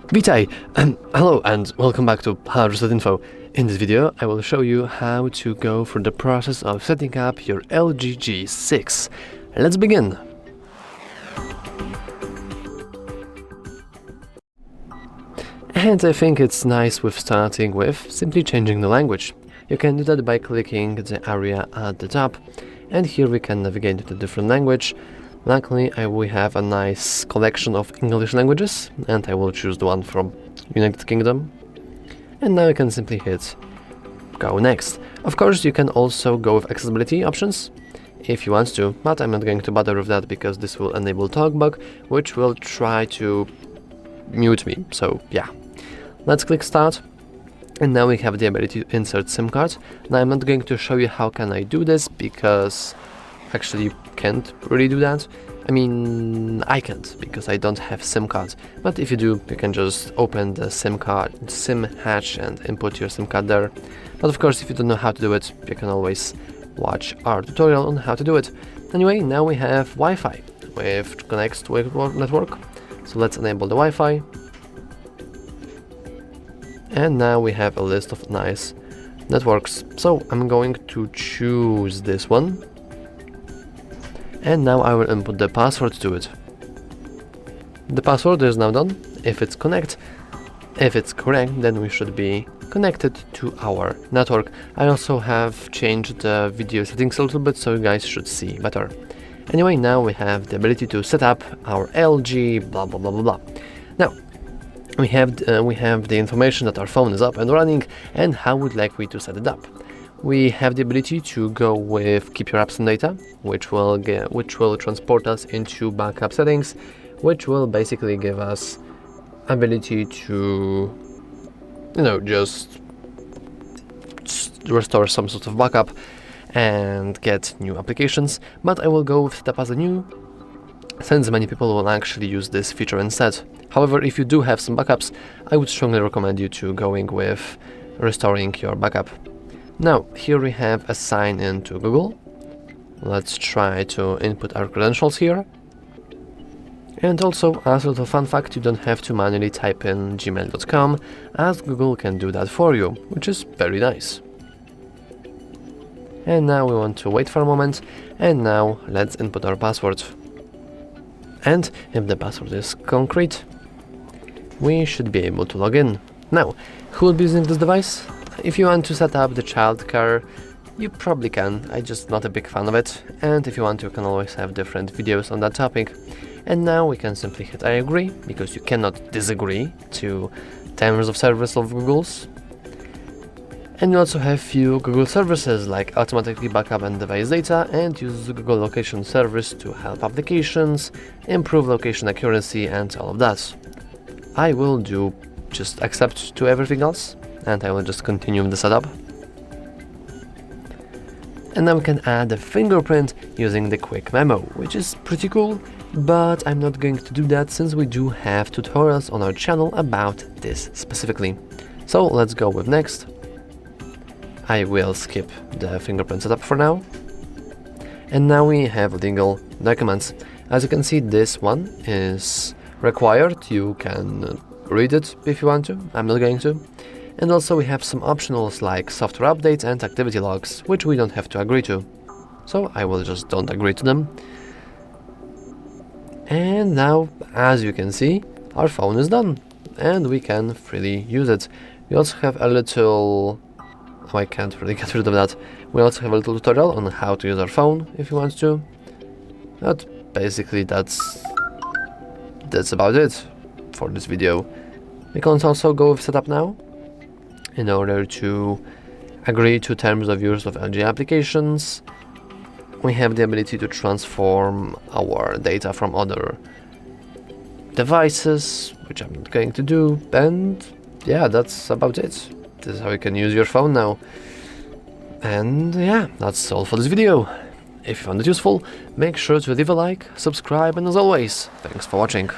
Witaj! Hello and welcome back to HardReset.Info. In this video I will show you how to go through the process of setting up your LG G6. Let's begin! And I think it's nice with starting with simply changing the language. You can do that by clicking the area at the top, and here we can navigate to different language. Luckily, we have a nice collection of English languages, and I will choose the one from United Kingdom. And now you can simply hit Go Next. Of course, you can also go with accessibility options if you want to, but I'm not going to bother with that because this will enable TalkBack, which will try to mute me. So yeah, let's click Start. And now we have the ability to insert SIM card. Now I'm not going to show you how can I do this because actually you can't really do that. I mean, I can't because I don't have SIM card. But if you do, you can just open the SIM hatch and input your SIM card there. But of course, if you don't know how to do it, you can always watch our tutorial on how to do it. Anyway, now we have Wi-Fi, which connects to a network. So let's enable the Wi-Fi. And now we have a list of nice networks. So I'm going to choose this one. And now I will input the password to it. The password is now done. If it's correct, then we should be connected to our network. I also have changed the video settings a little bit so you guys should see better. Anyway, now we have the ability to set up our LG blah blah blah blah blah. Now we have the information that our phone is up and running and how we'd like we to set it up. We have the ability to go with keep your apps and data, which will transport us into backup settings, which will basically give us ability to, just restore some sort of backup and get new applications. But I will go with Tap as a new, since many people will actually use this feature instead. However, if you do have some backups, I would strongly recommend you to going with restoring your backup. Now, here we have a sign in to Google. Let's try to input our credentials here. And also, as a little fun fact, you don't have to manually type in gmail.com, as Google can do that for you, which is very nice. And now we want to wait for a moment, and now let's input our password. And if the password is concrete, we should be able to log in. Now, who will be using this device? If you want to set up the childcare, you probably can. I'm just not a big fan of it. And if you want to, you can always have different videos on that topic. And now we can simply hit I agree, because you cannot disagree to terms of service of Google's. And you also have few Google services like automatically backup and device data and use the Google location service to help applications, improve location accuracy and all of that. I will do just accept to everything else and I will just continue the setup. And now we can add a fingerprint using the quick memo, which is pretty cool, but I'm not going to do that since we do have tutorials on our channel about this specifically. So let's go with next. I will skip the fingerprint setup for now. And now we have legal documents. As you can see, this one is required. You can read it if you want to. I'm not going to. And also we have some optionals like software updates and activity logs, which we don't have to agree to. So I will just don't agree to them. And now, as you can see, our phone is done and we can freely use it. We also have a little... Oh, I can't really get rid of that. We also have a little tutorial on how to use our phone if you want to. But basically that's about it for this video. We can also go with setup now in order to agree to terms of use of LG applications. We have the ability to transform our data from other devices, which I'm not going to do, and yeah, that's about it. This is how you can use your phone now. And yeah, that's all for this video. If you found it useful, make sure to leave a like, subscribe, and as always, thanks for watching.